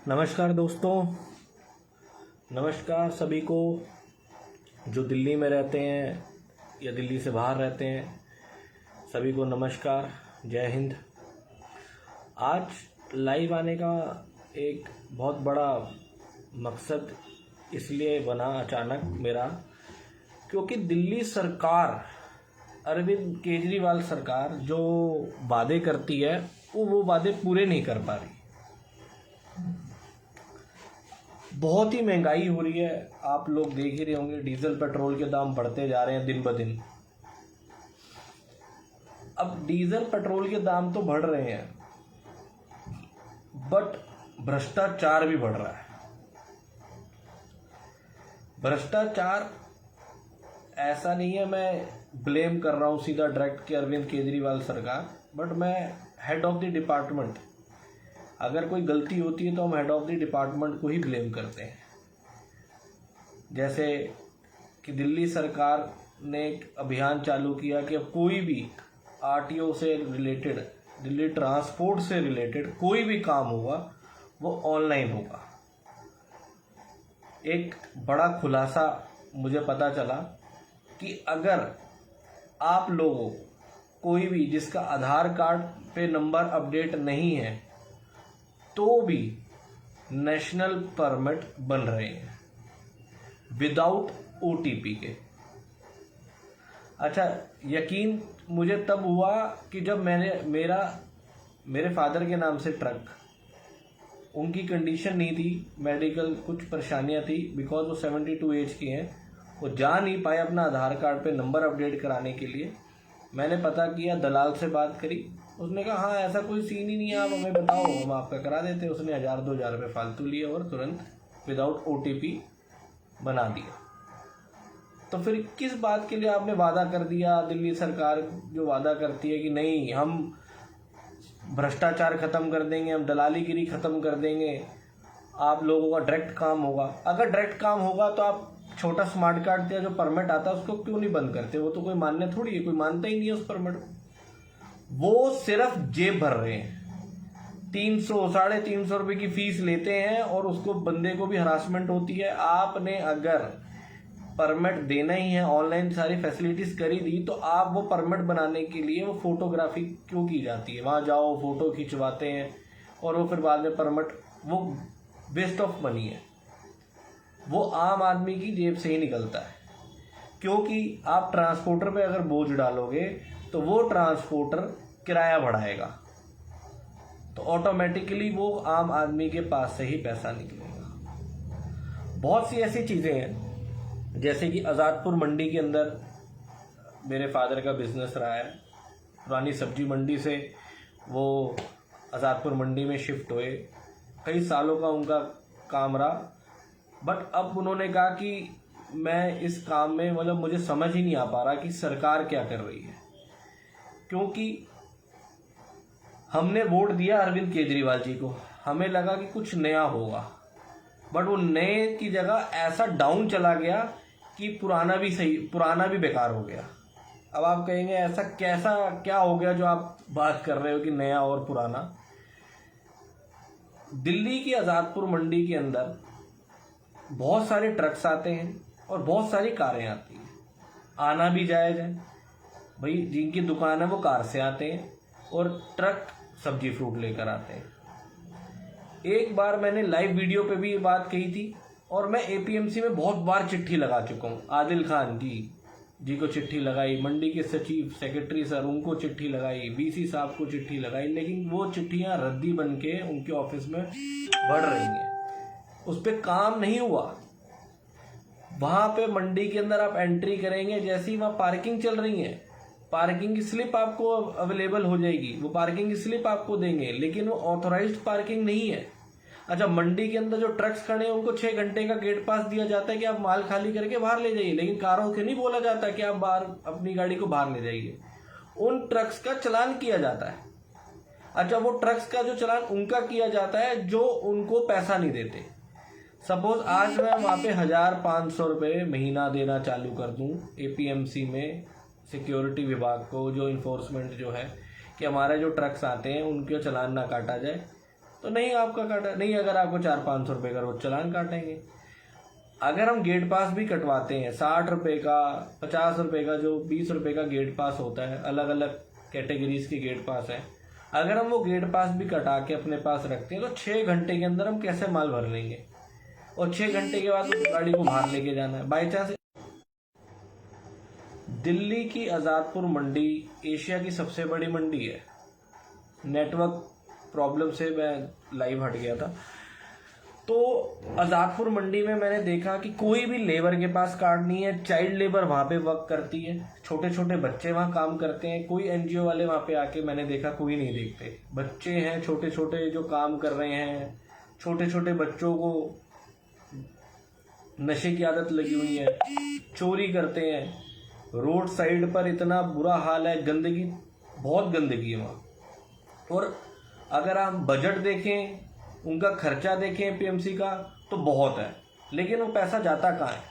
नमस्कार दोस्तों। नमस्कार सभी को जो दिल्ली में रहते हैं या दिल्ली से बाहर रहते हैं, सभी को नमस्कार, जय हिंद। आज लाइव आने का एक बहुत बड़ा मकसद इसलिए बना अचानक मेरा, क्योंकि दिल्ली सरकार, अरविंद केजरीवाल सरकार जो वादे करती है वो वादे पूरे नहीं कर पा रही। बहुत ही महंगाई हो रही है, आप लोग देख ही रहे होंगे, डीजल पेट्रोल के दाम बढ़ते जा रहे हैं दिन ब दिन। अब डीजल पेट्रोल के दाम तो बढ़ रहे हैं, बट भ्रष्टाचार भी बढ़ रहा है। भ्रष्टाचार ऐसा नहीं है मैं ब्लेम कर रहा हूं सीधा डायरेक्ट कि अरविंद केजरीवाल सरकार, बट मैं हेड ऑफ द डिपार्टमेंट, अगर कोई गलती होती है तो हम हेड ऑफ द डिपार्टमेंट को ही ब्लेम करते हैं। जैसे कि दिल्ली सरकार ने एक अभियान चालू किया कि अब कोई भी आरटीओ से रिलेटेड, दिल्ली ट्रांसपोर्ट से रिलेटेड कोई भी काम होगा वो ऑनलाइन होगा। एक बड़ा खुलासा मुझे पता चला कि अगर आप लोगों कोई भी जिसका आधार कार्ड पे नंबर अपडेट नहीं है तो भी नेशनल परमिट बन रहे हैं विदाउट ओटीपी के। अच्छा, यकीन मुझे तब हुआ कि जब मेरे फादर के नाम से ट्रक, उनकी कंडीशन नहीं थी, मेडिकल कुछ परेशानियां थी, बिकॉज वो 72 एज के हैं, वो जा नहीं पाए अपना आधार कार्ड पे नंबर अपडेट कराने के लिए। मैंने पता किया, दलाल से बात करी, उसने कहा हाँ ऐसा कोई सीन ही नहीं है, आप हमें बताओ हम आपका करा देते। उसने 1000-2000 रुपये फालतू लिए और तुरंत विदाउट ओटीपी बना दिया। तो फिर किस बात के लिए आपने वादा कर दिया? दिल्ली सरकार जो वादा करती है कि नहीं हम भ्रष्टाचार खत्म कर देंगे, हम दलालीगिरी खत्म कर देंगे, आप लोगों का डायरेक्ट काम होगा। अगर डायरेक्ट काम होगा तो आप छोटा स्मार्ट कार्ड या जो परमिट आता है उसको क्यों नहीं बंद करते? वो तो कोई मान्य थोड़ी है, कोई मानता ही नहीं है उस परमिट को। वो सिर्फ जेब भर रहे हैं, 300-350 रुपए की फीस लेते हैं और उसको बंदे को भी हरासमेंट होती है। आपने अगर परमिट देना ही है, ऑनलाइन सारी फैसिलिटीज करी दी, तो आप वो परमिट बनाने के लिए वो फोटोग्राफी क्यों की जाती है? वहां जाओ, फोटो खिंचवाते हैं और वो फिर बाद में परमिट, वो वेस्ट ऑफ मनी है, वो आम आदमी की जेब से ही निकलता है। क्योंकि आप ट्रांसपोर्टर पे अगर बोझ डालोगे तो वो ट्रांसपोर्टर किराया बढ़ाएगा, तो ऑटोमेटिकली वो आम आदमी के पास से ही पैसा निकलेगा। बहुत सी ऐसी चीजें हैं, जैसे कि आज़ादपुर मंडी के अंदर मेरे फादर का बिजनेस रहा है। पुरानी सब्जी मंडी से वो आज़ादपुर मंडी में शिफ्ट हुए, कई सालों का उनका काम रहा, बट अब उन्होंने कहा कि मैं इस काम में, मतलब मुझे समझ ही नहीं आ पा रहा कि सरकार क्या कर रही है। क्योंकि हमने वोट दिया अरविंद केजरीवाल जी को, हमें लगा कि कुछ नया होगा, बट वो नए की जगह ऐसा डाउन चला गया कि पुराना भी बेकार हो गया। अब आप कहेंगे ऐसा कैसा क्या हो गया जो आप बात कर रहे हो कि नया और पुराना? दिल्ली की आज़ादपुर मंडी के अंदर बहुत सारे ट्रक्स आते हैं और बहुत सारी कारें आती हैं। आना भी जायज है भाई, जिनकी दुकान है वो कार से आते हैं और ट्रक सब्जी फ्रूट लेकर आते हैं। एक बार मैंने लाइव वीडियो पे भी ये बात कही थी और मैं एपीएमसी में बहुत बार चिट्ठी लगा चुका हूँ। आदिल खान जी को चिट्ठी लगाई, मंडी के सचिव सेक्रेटरी सर उनको चिट्ठी लगाई, बीसी साहब को चिट्ठी लगाई, लेकिन वो चिट्ठियां रद्दी बन के उनके ऑफिस में बढ़ रही हैं, उस पर काम नहीं हुआ। वहां पे मंडी के अंदर आप एंट्री करेंगे, जैसे ही वहां पार्किंग चल रही है, पार्किंग की स्लिप आपको अवेलेबल हो जाएगी, वो पार्किंग की स्लिप आपको देंगे, लेकिन वो ऑथोराइज्ड पार्किंग नहीं है। अच्छा, मंडी के अंदर जो ट्रक्स खड़े हैं उनको 6 घंटे का गेट पास दिया जाता है कि आप माल खाली करके बाहर ले जाइए, लेकिन कारों के नहीं बोला जाता कि आप बाहर अपनी गाड़ी को बाहर ले जाइए। उन ट्रक्स का चलान किया जाता है। अच्छा, वो ट्रक्स का जो चलान उनका किया जाता है जो उनको पैसा नहीं देते। सपोज आज मैं वहां पे 1500 रुपये महीना देना चालू कर दूं एपीएमसी में सिक्योरिटी विभाग को, जो इन्फोर्समेंट जो है, कि हमारे जो ट्रक्स आते हैं उनके चलान ना काटा जाए, तो नहीं आपका काटा नहीं, अगर आपको 400-500 रुपये का रोज चालान काटेंगे। अगर हम गेट पास भी कटवाते हैं 60 रुपये का, 50 रुपये का, जो 20 रुपये का गेट पास होता है, अलग अलग कैटेगरीज के गेट पास है, अगर हम वो गेट पास भी कटा के अपने पास रखते हैं तो 6 घंटे के अंदर हम कैसे माल भर लेंगे, और 6 घंटे के बाद उस गाड़ी को बाहर लेके जाना है। बाई चांस दिल्ली की आज़ादपुर मंडी एशिया की सबसे बड़ी मंडी है। नेटवर्क प्रॉब्लम से मैं लाइव हट गया था। तो आज़ादपुर मंडी में मैंने देखा कि कोई भी लेबर के पास कार्ड नहीं है। चाइल्ड लेबर वहाँ पे वर्क करती है, छोटे छोटे बच्चे वहाँ काम करते हैं। कोई एनजीओ वाले वहाँ पे आके मैंने देखा कोई नहीं देखते। बच्चे हैं छोटे छोटे जो काम कर रहे हैं, छोटे छोटे बच्चों को नशे की आदत लगी हुई है, चोरी करते हैं। रोड साइड पर इतना बुरा हाल है, गंदगी, बहुत गंदगी है वहाँ। और अगर आप बजट देखें, उनका खर्चा देखें पीएमसी का, तो बहुत है, लेकिन वो पैसा जाता कहाँ है?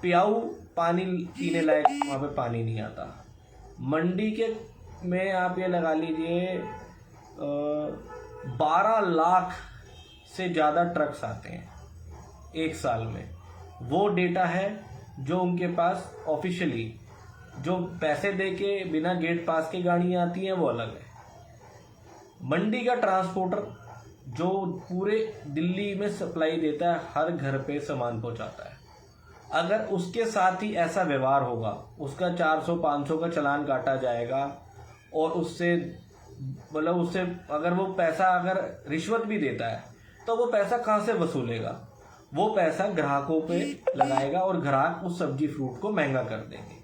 पियाऊ पानी पीने लायक वहाँ पे पानी नहीं आता। मंडी के में आप ये लगा लीजिए 12 लाख से ज़्यादा ट्रक्स आते हैं एक साल में। वो डेटा है जो उनके पास ऑफिशियली, जो पैसे दे के बिना गेट पास के गाड़ियाँ आती हैं वो अलग है। मंडी का ट्रांसपोर्टर जो पूरे दिल्ली में सप्लाई देता है, हर घर पे सामान पहुंचाता है, अगर उसके साथ ही ऐसा व्यवहार होगा, उसका 400-500 का चालान काटा जाएगा, और उससे मतलब उससे अगर वो पैसा अगर रिश्वत भी देता है तो वो पैसा कहाँ से वसूलेगा? वो पैसा ग्राहकों पे लगाएगा और ग्राहक उस सब्जी फ्रूट को महंगा कर देंगे।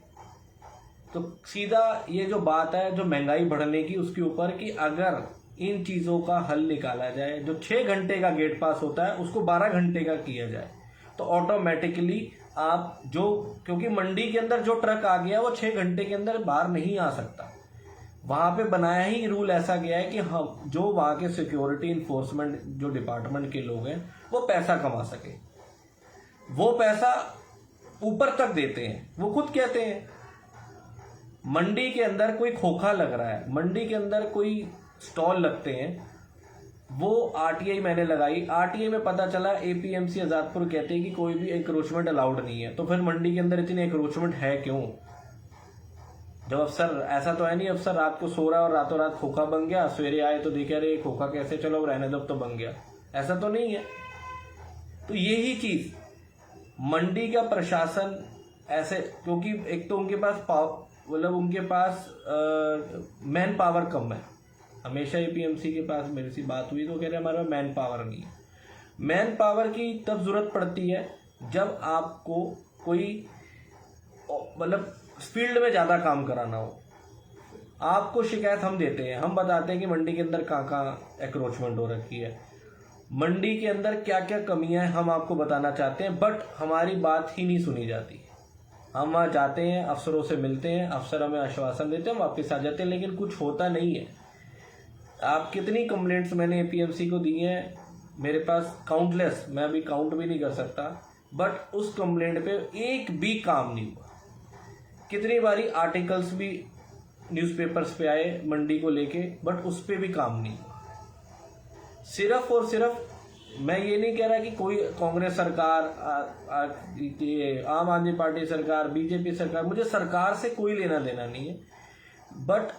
तो सीधा ये जो बात है जो महंगाई बढ़ने की, उसके ऊपर कि अगर इन चीज़ों का हल निकाला जाए, जो 6 घंटे का गेट पास होता है उसको 12 घंटे का किया जाए, तो ऑटोमेटिकली आप जो, क्योंकि मंडी के अंदर जो ट्रक आ गया वो 6 घंटे के अंदर बाहर नहीं आ सकता। वहाँ पे बनाया ही रूल ऐसा गया है कि हम जो वहाँ के सिक्योरिटी इन्फोर्समेंट जो डिपार्टमेंट के लोग हैं वो पैसा कमा सके। वो पैसा ऊपर तक देते हैं। वो खुद कहते हैं मंडी के अंदर कोई खोखा लग रहा है, मंडी के अंदर कोई स्टॉल लगते हैं, वो आरटीआई मैंने लगाई, आरटीआई में पता चला एपीएमसी आज़ादपुर कहते हैं कि कोई भी एंक्रोचमेंट अलाउड नहीं है। तो फिर मंडी के अंदर इतनी एंक्रोचमेंट है क्यों? जब अफसर, ऐसा तो है नहीं अफसर रात को सो रहा है और रातों रात खोखा बन गया, सवेरे आए तो देखे अरे खोखा कैसे, चलो रहने दो तो बन गया, ऐसा तो नहीं है। तो यही चीज मंडी का प्रशासन ऐसे, क्योंकि एक तो उनके पास मतलब उनके पास मैन पावर कम है। हमेशा एपीएमसी के पास मेरे से बात हुई तो कह रहे हमारे पास मैन पावर नहीं है। मैन पावर की तब जरूरत पड़ती है जब आपको कोई मतलब फील्ड में ज़्यादा काम कराना हो। आपको शिकायत हम देते हैं, हम बताते हैं कि मंडी के अंदर कहाँ कहाँ एक्रोचमेंट हो रखी है, मंडी के अंदर क्या क्या कमियां हैं, हम आपको बताना चाहते हैं, बट हमारी बात ही नहीं सुनी जाती। हम वहाँ जाते हैं, अफसरों से मिलते हैं, अफसर हमें आश्वासन देते हैं, वापस आ जाते हैं, लेकिन कुछ होता नहीं है। आप कितनी कंप्लेंट्स मैंने एपीएमसी को दी हैं, मेरे पास काउंटलेस, मैं अभी काउंट भी नहीं कर सकता, बट उस कंप्लेंट पे एक भी काम नहीं हुआ। कितनी बारी आर्टिकल्स भी न्यूज़पेपर्स पे आए मंडी को लेके, बट उस पर भी काम नहीं हुआ। सिर्फ और सिर्फ, मैं ये नहीं कह रहा कि कोई कांग्रेस सरकार, आम आदमी पार्टी सरकार, बीजेपी सरकार, मुझे सरकार से कोई लेना देना नहीं है, बट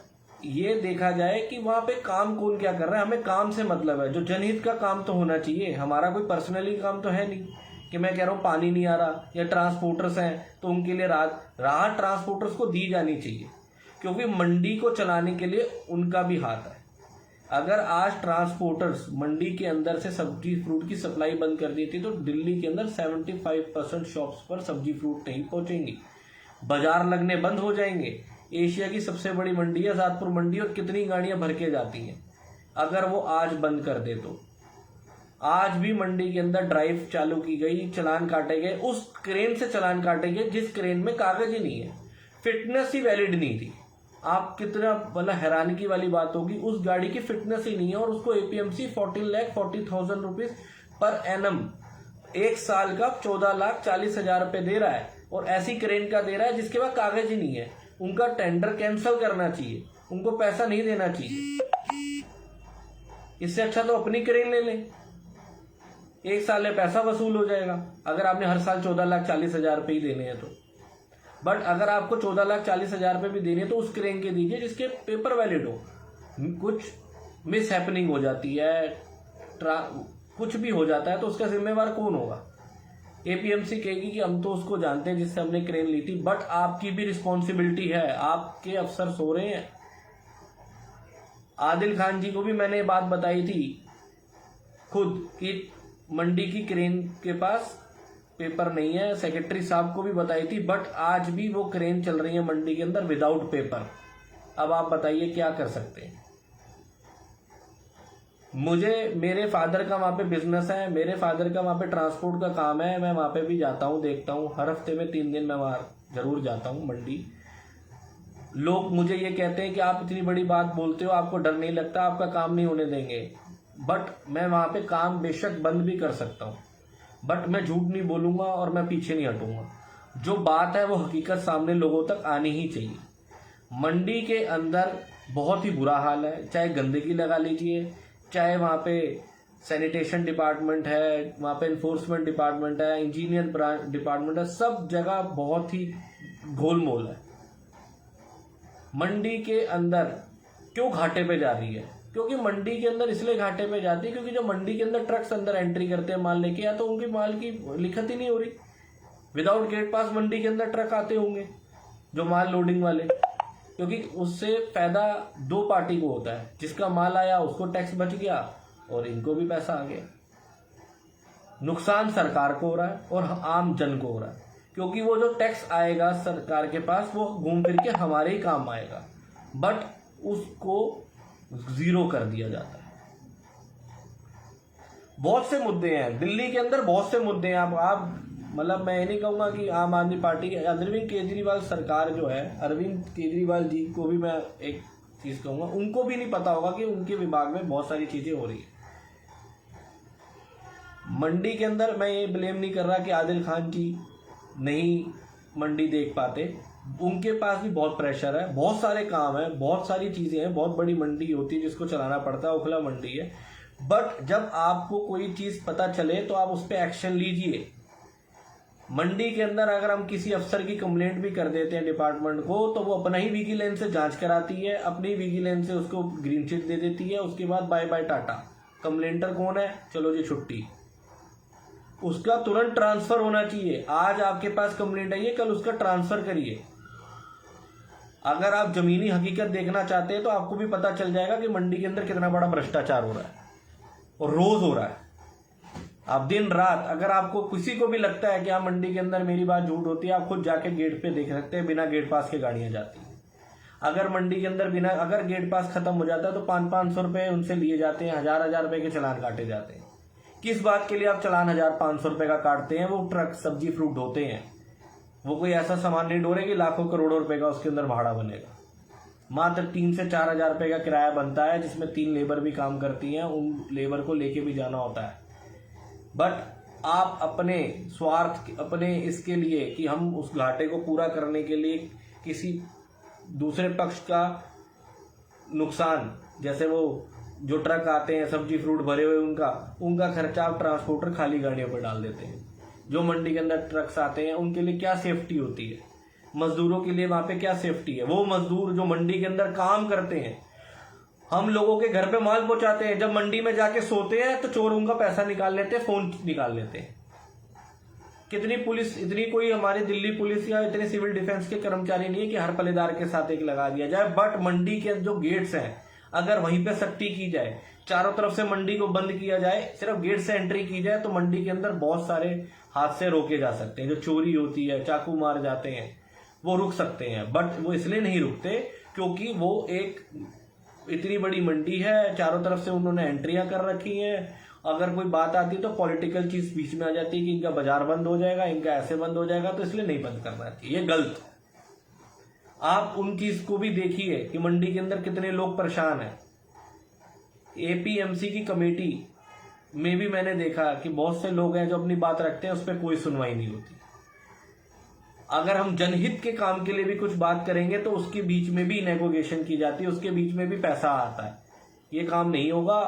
ये देखा जाए कि वहाँ पे काम कौन क्या कर रहा है। हमें काम से मतलब है, जो जनहित का काम तो होना चाहिए। हमारा कोई पर्सनली काम तो है नहीं कि मैं कह रहा हूँ पानी नहीं आ रहा, या ट्रांसपोर्टर्स हैं तो उनके लिए राहत ट्रांसपोर्टर्स को दी जानी चाहिए, क्योंकि मंडी को चलाने के लिए उनका भी हाथ है। अगर आज ट्रांसपोर्टर्स मंडी के अंदर से सब्जी फ्रूट की सप्लाई बंद कर दी थी तो दिल्ली के अंदर 75% शॉप्स पर सब्जी फ्रूट नहीं पहुंचेंगी, बाजार लगने बंद हो जाएंगे। एशिया की सबसे बड़ी मंडी है आज़ादपुर मंडी, और कितनी गाड़ियां भर के जाती हैं। अगर वो आज बंद कर दे तो, आज भी मंडी के अंदर ड्राइव चालू की गई, चालान काटे गए, उस क्रेन से चालान काटे गए जिस क्रेन में कागज ही नहीं है, फिटनेस ही वैलिड नहीं थी। आप कितना मतलब हैरानगी वाली बात होगी, उस गाड़ी की फिटनेस ही नहीं है और उसको एपीएमसी 14,40,000 रुपीज पर एनम, एक साल का 14,40,000 रुपए दे रहा है, और ऐसी क्रेन का दे रहा है जिसके पास कागज ही नहीं है। उनका टेंडर कैंसिल करना चाहिए, उनको पैसा नहीं देना चाहिए। इससे अच्छा तो अपनी क्रेन ले लें, 1 साल में पैसा वसूल हो जाएगा, अगर आपने हर साल 14,40,000 रुपये ही देने हैं तो। बट अगर आपको 14,40,000 रुपये भी देने तो उस क्रेन के दीजिए जिसके पेपर वैलिड हो। कुछ मिस हैपनिंग हो जाती है, कुछ भी हो जाता है तो उसका जिम्मेवार कौन होगा? एपीएमसी कहेगी कि हम तो उसको जानते हैं जिससे हमने क्रेन ली थी, बट आपकी भी रिस्पॉन्सिबिलिटी है, आपके अफसर सो रहे हैं। आदिल खान जी को भी मैंने ये बात बताई थी खुद कि मंडी की क्रेन के पास पेपर नहीं है, सेक्रेटरी साहब को भी बताई थी, बट आज भी वो क्रेन चल रही है मंडी के अंदर विदाउट पेपर। अब आप बताइए क्या कर सकते हैं? मेरे फादर का वहां पे बिजनेस है, मेरे फादर का वहां पे ट्रांसपोर्ट का काम है, मैं वहां पे भी जाता हूं, देखता हूं, हर हफ्ते में 3 दिन मैं वहां जरूर जाता हूं मंडी। लोग मुझे ये कहते हैं कि आप इतनी बड़ी बात बोलते हो, आपको डर नहीं लगता, आपका काम नहीं होने देंगे। बट मैं वहां पे काम बेशक बंद भी कर सकता हूं, बट मैं झूठ नहीं बोलूंगा और मैं पीछे नहीं हटूंगा। जो बात है वो हकीकत सामने लोगों तक आनी ही चाहिए। मंडी के अंदर बहुत ही बुरा हाल है, चाहे गंदगी लगा लीजिए, चाहे वहां पे सैनिटेशन डिपार्टमेंट है, वहां पे इन्फोर्समेंट डिपार्टमेंट है, इंजीनियर डिपार्टमेंट है, सब जगह बहुत ही गोलमोल है। मंडी के अंदर क्यों घाटे पे जा रही है? क्योंकि मंडी के अंदर इसलिए घाटे पे जाती है क्योंकि जो मंडी के अंदर ट्रक्स अंदर एंट्री करते हैं माल लेके, या तो उनके माल की लिखत ही नहीं हो रही। विदाउट गेट पास मंडी के अंदर ट्रक आते होंगे जो माल लोडिंग वाले, क्योंकि उससे फायदा 2 पार्टी को होता है, जिसका माल आया उसको टैक्स बच गया और इनको भी पैसा आ गया। नुकसान सरकार को हो रहा है और आम जन को हो रहा है, क्योंकि वो जो टैक्स आएगा सरकार के पास वो घूम फिर के हमारे ही काम आएगा, बट उसको जीरो कर दिया जाता है। बहुत से मुद्दे हैं दिल्ली के अंदर, बहुत से मुद्दे हैं। आप मतलब मैं ये नहीं कहूंगा कि आम आदमी पार्टी, अरविंद केजरीवाल सरकार जो है, अरविंद केजरीवाल जी को भी मैं एक चीज कहूंगा, उनको भी नहीं पता होगा कि उनके विभाग में बहुत सारी चीजें हो रही है। मंडी के अंदर मैं ये ब्लेम नहीं कर रहा कि आदिल खान जी नहीं मंडी देख पाते, उनके पास भी बहुत प्रेशर है, बहुत सारे काम है, बहुत सारी चीजें हैं, बहुत बड़ी मंडी होती है जिसको चलाना पड़ता है, ओखला मंडी है। बट जब आपको कोई चीज पता चले तो आप उस पर एक्शन लीजिए। मंडी के अंदर अगर हम किसी अफसर की कंप्लेंट भी कर देते हैं डिपार्टमेंट को, तो वो अपना ही विजिलेंस से जांच कराती है, अपनी विजिलेंस से उसको ग्रीन चिट दे देती है, उसके बाद बाय बाय टाटा। कंप्लेंटर कौन है? चलो जी छुट्टी। उसका तुरंत ट्रांसफर होना चाहिए। आज आपके पास कंप्लेंट आई है, कल उसका ट्रांसफर करिए। अगर आप जमीनी हकीकत देखना चाहते हैं तो आपको भी पता चल जाएगा कि मंडी के अंदर कितना बड़ा भ्रष्टाचार हो रहा है और रोज हो रहा है। आप दिन रात, अगर आपको किसी को भी लगता है कि आप मंडी के अंदर मेरी बात झूठ होती है, आप खुद जाके गेट पे देख सकते हैं, बिना गेट पास के गाड़ियां जाती हैं। अगर मंडी के अंदर अगर गेट पास खत्म हो जाता है तो 500-500 रुपए उनसे लिए जाते हैं, 1000-1000 रुपए के चालान काटे जाते हैं। किस बात के लिए आप चालान 1000-500 रुपए का काटते हैं? वो ट्रक सब्जी फ्रूट ढोते हैं, वो कोई ऐसा सामान नहीं ढो रहे कि लाखों करोड़ों रुपए का उसके अंदर भाड़ा बनेगा। मात्र 3 से 4 हजार रुपए का किराया बनता है, जिसमें 3 लेबर भी काम करती हैं, उन लेबर को लेके भी जाना होता है। बट आप अपने स्वार्थ, अपने इसके लिए कि हम उस घाटे को पूरा करने के लिए किसी दूसरे पक्ष का नुकसान, जैसे वो जो ट्रक आते हैं सब्जी फ्रूट भरे हुए, उनका खर्चा आप ट्रांसपोर्टर खाली गाड़ियों पर डाल देते हैं। जो मंडी के अंदर ट्रक्स आते हैं उनके लिए क्या सेफ्टी होती है? मजदूरों के लिए वहां पे क्या सेफ्टी है? वो मजदूर जो मंडी के अंदर काम करते हैं, हम लोगों के घर पे माल पहुंचाते हैं, जब मंडी में जाके सोते हैं तो चोर उनका पैसा निकाल लेते हैं, फोन निकाल लेते हैं। कितनी पुलिस, इतनी कोई हमारी दिल्ली पुलिस या इतने सिविल डिफेंस के कर्मचारी नहीं है कि हर पलेदार के साथ एक लगा दिया जाए। बट मंडी के जो गेट्स हैं, अगर वहीं पे सख्ती की जाए, चारों तरफ से मंडी को बंद किया जाए, सिर्फ गेट से एंट्री की जाए, तो मंडी के अंदर बहुत सारे हादसे रोके जा सकते हैं। जो चोरी होती है, चाकू मार जाते हैं, वो रुक सकते हैं। बट वो इसलिए नहीं रुकते क्योंकि वो एक इतनी बड़ी मंडी है, चारों तरफ से उन्होंने एंट्रियां कर रखी हैं। अगर कोई बात आती है तो पॉलिटिकल चीज बीच में आ जाती है कि इनका बाजार बंद हो जाएगा, इनका ऐसे बंद हो जाएगा, तो इसलिए नहीं बंद करना चाहिए। ये गलत। आप उन चीज को भी देखिए कि मंडी के अंदर कितने लोग परेशान हैं। एपीएमसी की कमेटी में भी मैंने देखा कि बहुत से लोग हैं जो अपनी बात रखते हैं, उस पर कोई सुनवाई नहीं होती। अगर हम जनहित के काम के लिए भी कुछ बात करेंगे तो उसके बीच में भी नेगोशिएशन की जाती है, उसके बीच में भी पैसा आता है। ये काम नहीं होगा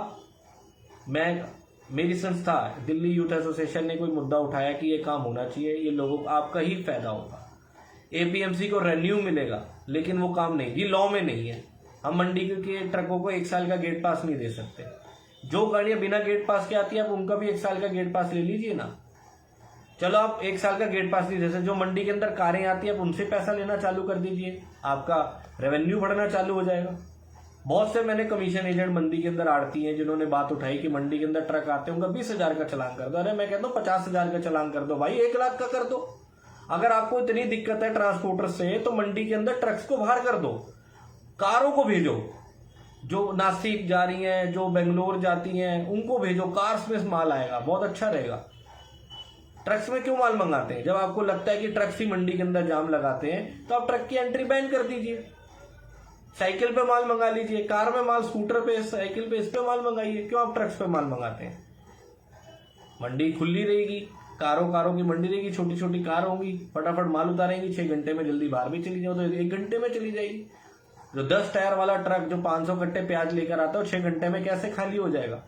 मेरी संस्था दिल्ली यूथ एसोसिएशन ने कोई मुद्दा उठाया कि ये काम होना चाहिए, ये लोगों को आपका ही फायदा होगा, एपीएमसी को रेन्यू मिलेगा, लेकिन वो काम नहीं, ये लॉ में नहीं है। हम मंडी के ट्रकों को 1 साल का गेट पास नहीं दे सकते। जो गाड़ियां बिना गेट पास के आती है आप उनका भी 1 साल का गेट पास ले लीजिए ना। चलो आप 1 साल का गेट पास नहीं दे सकते, जो मंडी के अंदर कारें आती है आप उनसे पैसा लेना चालू कर दीजिए, आपका रेवेन्यू बढ़ना चालू हो जाएगा। बहुत से मैंने कमीशन एजेंट मंडी के अंदर आड़ती हैं जिन्होंने बात उठाई कि मंडी के अंदर ट्रक आते हैं उनका 20,000 का चालान कर दो। अरे मैं कहता हूँ 50,000 का चालान कर दो भाई, 1 लाख का कर दो। अगर आपको इतनी दिक्कत है ट्रांसपोर्टर से तो मंडी के अंदर ट्रक्स को बाहर कर दो, कारों को भेजो, जो नासिक जा रही हैं, जो बेंगलोर जाती हैं उनको भेजो, कार्स में माल आएगा, बहुत अच्छा रहेगा। ट्रक्स में क्यों माल मंगाते हैं? जब आपको लगता है कि ट्रक्स ही मंडी के अंदर जाम लगाते हैं तो आप ट्रक की एंट्री बैन कर दीजिए, साइकिल पे माल मंगा लीजिए, कार में माल, स्कूटर पे, साइकिल पे, इस पे माल मंगाइए। क्यों आप ट्रक्स पे माल मंगाते हैं? मंडी खुली रहेगी, कारों की मंडी रहेगी, छोटी छोटी कार होंगी, फटाफट माल उतारेंगी, 6 घंटे में जल्दी बाहर भी चली जाओ तो 1 घंटे में चली जाएगी। जो 10 टायर वाला ट्रक जो 500 कट्टे प्याज लेकर आता है 6 घंटे में कैसे खाली हो जाएगा,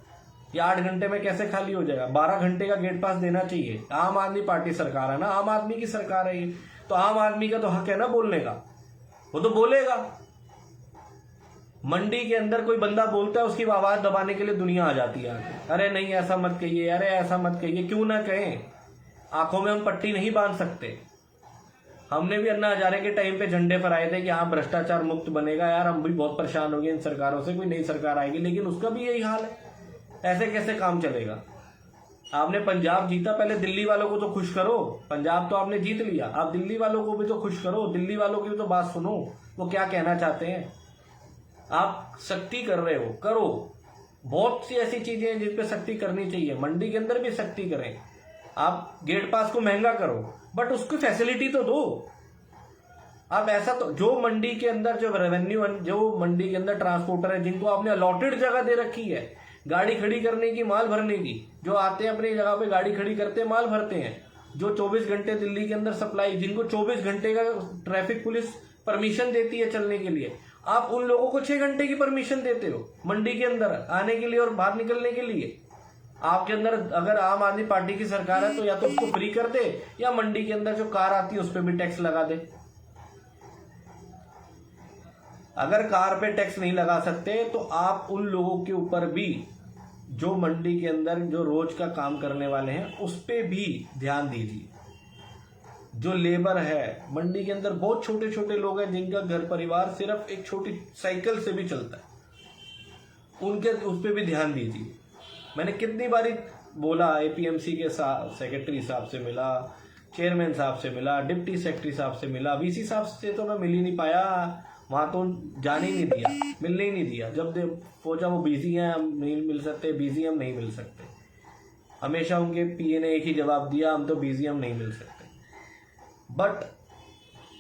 या 8 घंटे में कैसे खाली हो जाएगा? 12 घंटे का गेट पास देना चाहिए। आम आदमी पार्टी सरकार है ना, आम आदमी की सरकार है ये, तो आम आदमी का तो हक है ना बोलने का, वो तो बोलेगा। मंडी के अंदर कोई बंदा बोलता है उसकी आवाज दबाने के लिए दुनिया आ जाती है आगे, अरे नहीं ऐसा मत कहिए, अरे ऐसा मत कहिए। क्यों ना कहें, आंखों में हम पट्टी नहीं बांध सकते। हमने भी अन्ना हजारे के टाइम पे झंडे फहराए थे कि हाँ भ्रष्टाचार मुक्त बनेगा, यार हम भी बहुत परेशान हो गए इन सरकारों से, कोई नई सरकार आएगी, लेकिन उसका भी यही हाल है। ऐसे कैसे काम चलेगा? आपने पंजाब जीता, पहले दिल्ली वालों को तो खुश करो। पंजाब तो आपने जीत लिया, आप दिल्ली वालों को भी तो खुश करो, दिल्ली वालों की भी तो बात सुनो, वो क्या कहना चाहते हैं। आप सख्ती कर रहे हो, करो, बहुत सी ऐसी चीजें हैं जिन पे सख्ती करनी चाहिए, मंडी के अंदर भी सख्ती करें। आप गेट पास को महंगा करो बट उसकी फैसिलिटी तो दो। आप ऐसा तो, जो मंडी के अंदर जो रेवेन्यू, जो मंडी के अंदर ट्रांसपोर्टर है जिनको आपने अलॉटेड जगह दे रखी है गाड़ी खड़ी करने की, माल भरने की, जो आते हैं अपनी जगह पे गाड़ी खड़ी करते हैं, माल भरते हैं, जो 24 घंटे दिल्ली के अंदर सप्लाई, जिनको 24 घंटे का ट्रैफिक पुलिस परमिशन देती है चलने के लिए, आप उन लोगों को 6 घंटे की परमिशन देते हो मंडी के अंदर आने के लिए और बाहर निकलने के लिए। आपके अंदर अगर आम आदमी पार्टी की सरकार है तो या तो उसको फ्री कर दे, या मंडी के अंदर जो कार आती है उस पर भी टैक्स लगा दे। अगर कार पे टैक्स नहीं लगा सकते तो आप उन लोगों के ऊपर भी, जो मंडी के अंदर जो रोज का काम करने वाले हैं, उस पे भी ध्यान दीजिए। जो लेबर है मंडी के अंदर, बहुत छोटे छोटे लोग हैं जिनका घर परिवार सिर्फ एक छोटी साइकिल से भी चलता है, उनके उस पे भी ध्यान दीजिए। मैंने कितनी बारी बोला, एपीएमसी के सेक्रेटरी साहब से मिला, चेयरमैन साहब से मिला, डिप्टी सेक्रेटरी साहब से मिला, वीसी साहब से तो मैं मिल ही नहीं पाया, वहां तो जाने ही नहीं दिया, मिलने ही नहीं दिया। जब सोचा वो बिजी हैं, हम नहीं मिल सकते, बिजी हम नहीं मिल सकते। हमेशा उनके पीए ने एक ही जवाब दिया, हम तो बिजी, हम नहीं मिल सकते। बट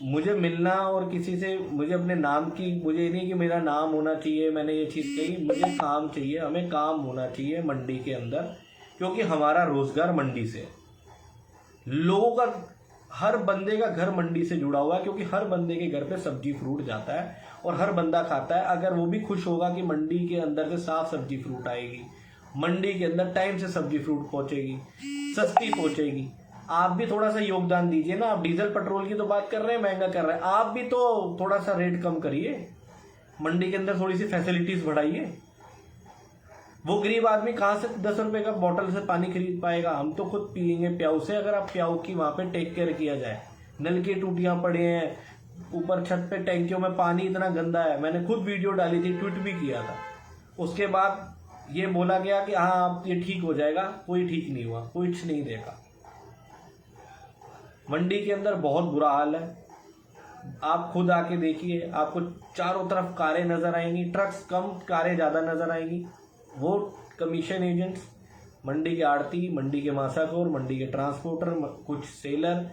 मुझे मिलना और किसी से, मुझे अपने नाम की, मुझे नहीं कि मेरा नाम होना चाहिए, मैंने ये चीज़ कही, मुझे काम चाहिए, हमें काम होना चाहिए मंडी के अंदर, क्योंकि हमारा रोजगार मंडी से, लोगों का, हर बंदे का घर मंडी से जुड़ा हुआ है, क्योंकि हर बंदे के घर पे सब्जी फ्रूट जाता है और हर बंदा खाता है। अगर वो भी खुश होगा कि मंडी के अंदर से साफ सब्जी फ्रूट आएगी, मंडी के अंदर टाइम से सब्जी फ्रूट पहुंचेगी, सस्ती पहुंचेगी, आप भी थोड़ा सा योगदान दीजिए ना। आप डीजल पेट्रोल की तो बात कर रहे हैं, महंगा कर रहे हैं, आप भी तो थोड़ा सा रेट कम करिए, मंडी के अंदर थोड़ी सी फैसिलिटीज बढ़ाइए। वो गरीब आदमी कहाँ से 10 रुपए का बोतल से पानी खरीद पाएगा? हम तो खुद पियेंगे प्याऊ से, अगर आप प्याऊ की वहां पे टेक केयर किया जाए। नल की टूटियां पड़े हैं, ऊपर छत पे टैंकियों में पानी इतना गंदा है, मैंने खुद वीडियो डाली थी, ट्वीट भी किया था। उसके बाद ये बोला गया कि हाँ आप ये ठीक हो जाएगा, कोई ठीक नहीं हुआ, कुछ नहीं देखा। मंडी के अंदर बहुत बुरा हाल है, आप खुद आके देखिए, आपको चारों तरफ कारें नजर आएंगी, ट्रक्स कम, कारें ज्यादा नजर आएंगी। वो कमीशन एजेंट्स, मंडी के आड़ती, मंडी के मासाखोर, मंडी के ट्रांसपोर्टर, कुछ सेलर,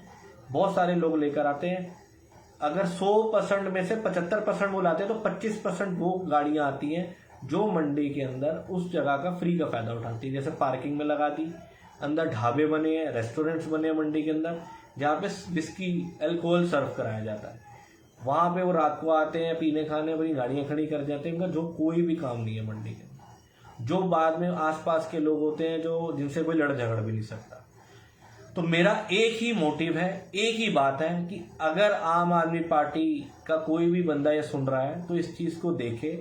बहुत सारे लोग लेकर आते हैं। अगर 100% में से 75% वो लाते हैं तो 25% वो गाड़ियां आती हैं जो मंडी के अंदर उस जगह का फ्री का फायदा उठाती है। जैसे पार्किंग में लगा दी, अंदर ढाबे बने हैं, रेस्टोरेंट्स बने हैं मंडी के अंदर, जहाँ पे विस्की, अल्कोहल सर्व कराया जाता है। वहां पे वो रात को आते हैं पीने खाने, अपनी गाड़ियां खड़ी कर जाते हैं, उनका जो कोई भी काम नहीं है मंडी के अंदर। जो बाद में आसपास के लोग होते हैं जो जिनसे कोई लड़ झगड़ भी नहीं सकता। तो मेरा एक ही मोटिव है, एक ही बात है कि अगर आम आदमी पार्टी का कोई भी बंदा ये सुन रहा है तो इस चीज को देखे,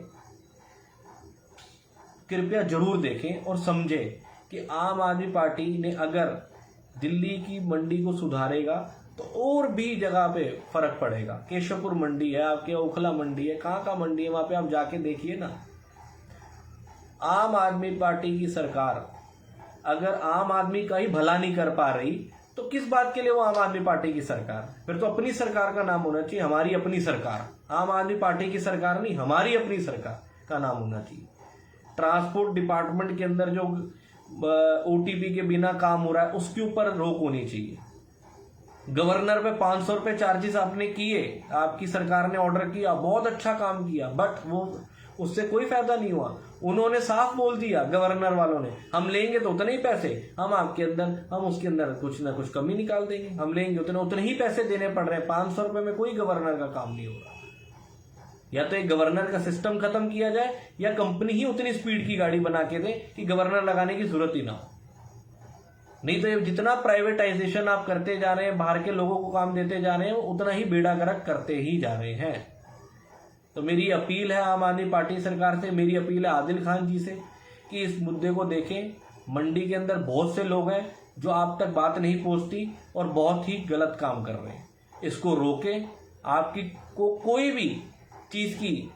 कृपया जरूर देखें और समझे कि आम आदमी पार्टी ने अगर दिल्ली की मंडी को सुधारेगा तो और भी जगह पे फर्क पड़ेगा। केशवपुर मंडी है, आपके ओखला मंडी है, कहाँ मंडी है, वहां पे आप जाके देखिए ना। आम आदमी पार्टी की सरकार अगर आम आदमी का ही भला नहीं कर पा रही तो किस बात के लिए वो आम आदमी पार्टी की सरकार? फिर तो अपनी सरकार का नाम होना चाहिए, हमारी अपनी सरकार। आम आदमी पार्टी की सरकार नहीं, हमारी अपनी सरकार का नाम होना चाहिए। ट्रांसपोर्ट डिपार्टमेंट के अंदर जो ओटीपी के बिना काम हो रहा है उसके ऊपर रोक होनी चाहिए। गवर्नर पे 500 रुपए चार्जेस आपने किए, आपकी सरकार ने ऑर्डर किया, बहुत अच्छा काम किया, बट वो उससे कोई फायदा नहीं हुआ। उन्होंने साफ बोल दिया गवर्नर वालों ने, हम लेंगे तो उतने ही पैसे, हम उसके अंदर कुछ ना कुछ कमी निकाल देंगे, हम लेंगे उतने ही पैसे देने पड़ रहे हैं। 500 रुपए में कोई गवर्नर का काम नहीं हो रहा। या तो एक गवर्नर का सिस्टम खत्म किया जाए या कंपनी ही उतनी स्पीड की गाड़ी बना के दे कि गवर्नर लगाने की जरूरत ही ना हो। नहीं तो ये जितना प्राइवेटाइजेशन आप करते जा रहे हैं, बाहर के लोगों को काम देते जा रहे हैं, उतना ही बेड़ा गर्क करते ही जा रहे हैं। तो मेरी अपील है आम आदमी पार्टी सरकार से, मेरी अपील है आदिल खान जी से कि इस मुद्दे को देखें। मंडी के अंदर बहुत से लोग हैं जो आप तक बात नहीं पहुंचती और बहुत ही गलत काम कर रहे हैं, इसको रोकें। आपकी कोई भी चीज की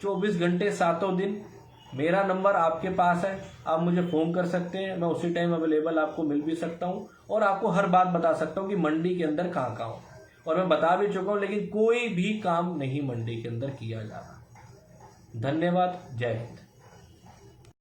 24 घंटे 7 दिन मेरा नंबर आपके पास है, आप मुझे फोन कर सकते हैं, मैं उसी टाइम अवेलेबल आपको मिल भी सकता हूं और आपको हर बात बता सकता हूं कि मंडी के अंदर कहाँ कहाँ हो। और मैं बता भी चुका हूं, लेकिन कोई भी काम नहीं मंडी के अंदर किया जा रहा। धन्यवाद, जय हिंद।